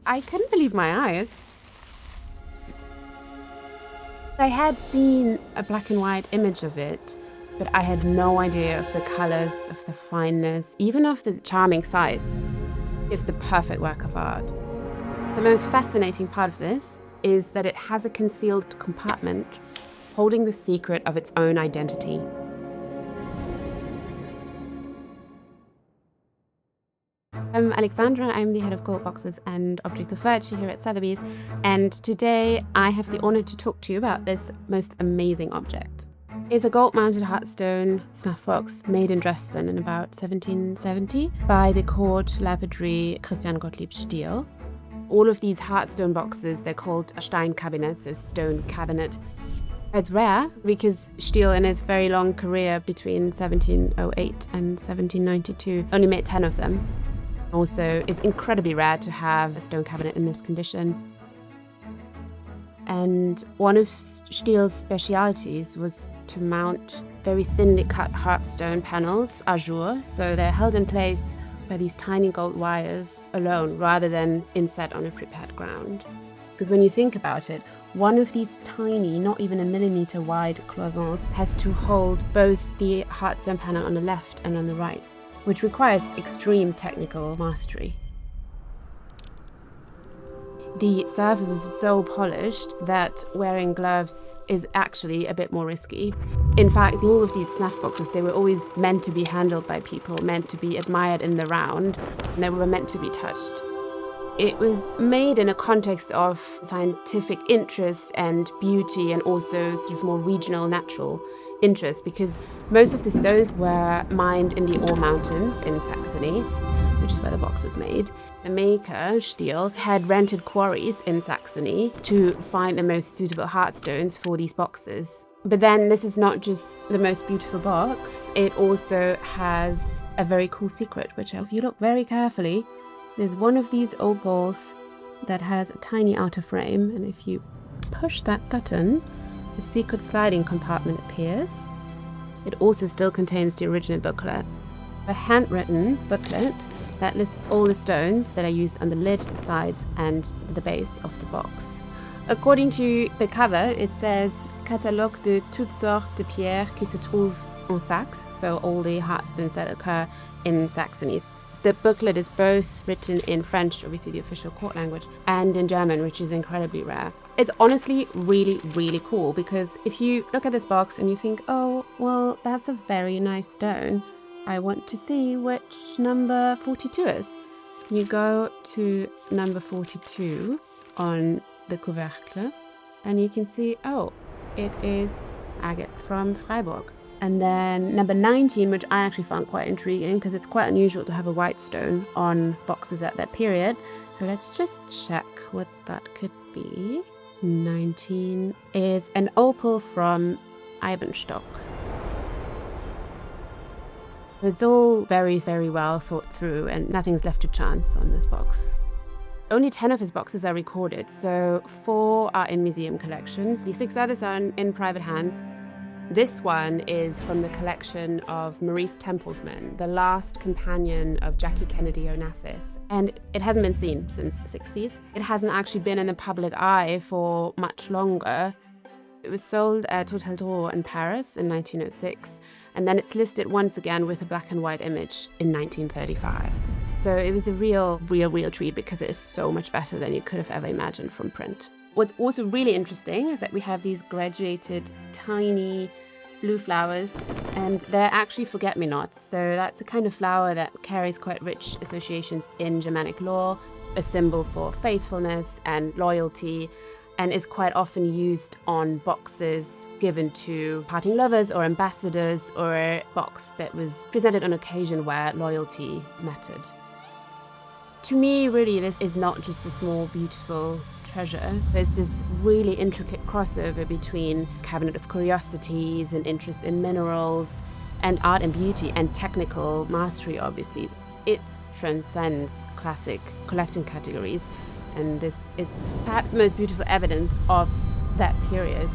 I couldn't believe my eyes. I had seen a black and white image of it, but I had no idea of the colors, of the fineness, even of the charming size. It's the perfect work of art. The most fascinating part of this is that it has a concealed compartment holding the secret of its own identity. I'm Alexandra, I'm the head of gold boxes and objects of virtue here at Sotheby's, and today I have the honor to talk to you about this most amazing object. It's a gold-mounted hardstone snuffbox made in Dresden in about 1770 by the court lapidary Christian Gottlieb Stiehl. All of these hardstone boxes, they're called Steinkabinett, so stone cabinet. It's rare because Stiehl, in his very long career between 1708 and 1792, only made 10 of them. Also, it's incredibly rare to have a stone cabinet in this condition. And one of Stiehl's specialities was to mount very thinly cut hardstone panels, ajour, so they're held in place by these tiny gold wires alone, rather than inset on a prepared ground. Because when you think about it, one of these tiny, not even a millimeter wide cloisons has to hold both the hardstone panel on the left and on the right, which requires extreme technical mastery. The surface is so polished that wearing gloves is actually a bit more risky. In fact, all of these snuff boxes, they were always meant to be handled by people, meant to be admired in the round, and they were meant to be touched. It was made in a context of scientific interest and beauty, and also sort of more regional natural interest, because most of the stones were mined in the Ore Mountains in Saxony, which is where the box was made. The maker, Stiehl, had rented quarries in Saxony to find the most suitable hardstones for these boxes. But then this is not just the most beautiful box, it also has a very cool secret, which if you look very carefully, there's one of these old balls that has a tiny outer frame, and if you push that button, a secret sliding compartment appears. It also still contains the original booklet, a handwritten booklet that lists all the stones that are used on the lid, the sides, and the base of the box. According to the cover, it says Catalogue de toutes sortes de pierres qui se trouvent en Saxe, so all the hardstones that occur in Saxony. The booklet is both written in French, obviously the official court language, and in German, which is incredibly rare. It's honestly really, really cool, because if you look at this box and you think, oh, well, that's a very nice stone, I want to see which number 42 is. You go to number 42 on the couvercle, and you can see, oh, it is agate from Freiburg. And then number 19, which I actually found quite intriguing because it's quite unusual to have a white stone on boxes at that period. So let's just check what that could be. 19 is an opal from Eibenstock. It's all very, very well thought through, and nothing's left to chance on this box. Only 10 of his boxes are recorded, so 4 are in museum collections. The 6 others are in private hands. This one is from the collection of Maurice Tempelsman, the last companion of Jackie Kennedy Onassis. And it hasn't been seen since the 60s. It hasn't actually been in the public eye for much longer. It was sold at Hotel Drouot in Paris in 1906, and then it's listed once again with a black and white image in 1935. So it was a real treat, because it is so much better than you could have ever imagined from print. What's also really interesting is that we have these graduated tiny blue flowers, and they're actually forget-me-nots. So that's a kind of flower that carries quite rich associations in Germanic lore, a symbol for faithfulness and loyalty, and is quite often used on boxes given to parting lovers or ambassadors, or a box that was presented on occasion where loyalty mattered. To me, really, this is not just a small, beautiful treasure. There's this really intricate crossover between cabinet of curiosities and interest in minerals and art and beauty and technical mastery, obviously. It transcends classic collecting categories, and this is perhaps the most beautiful evidence of that period.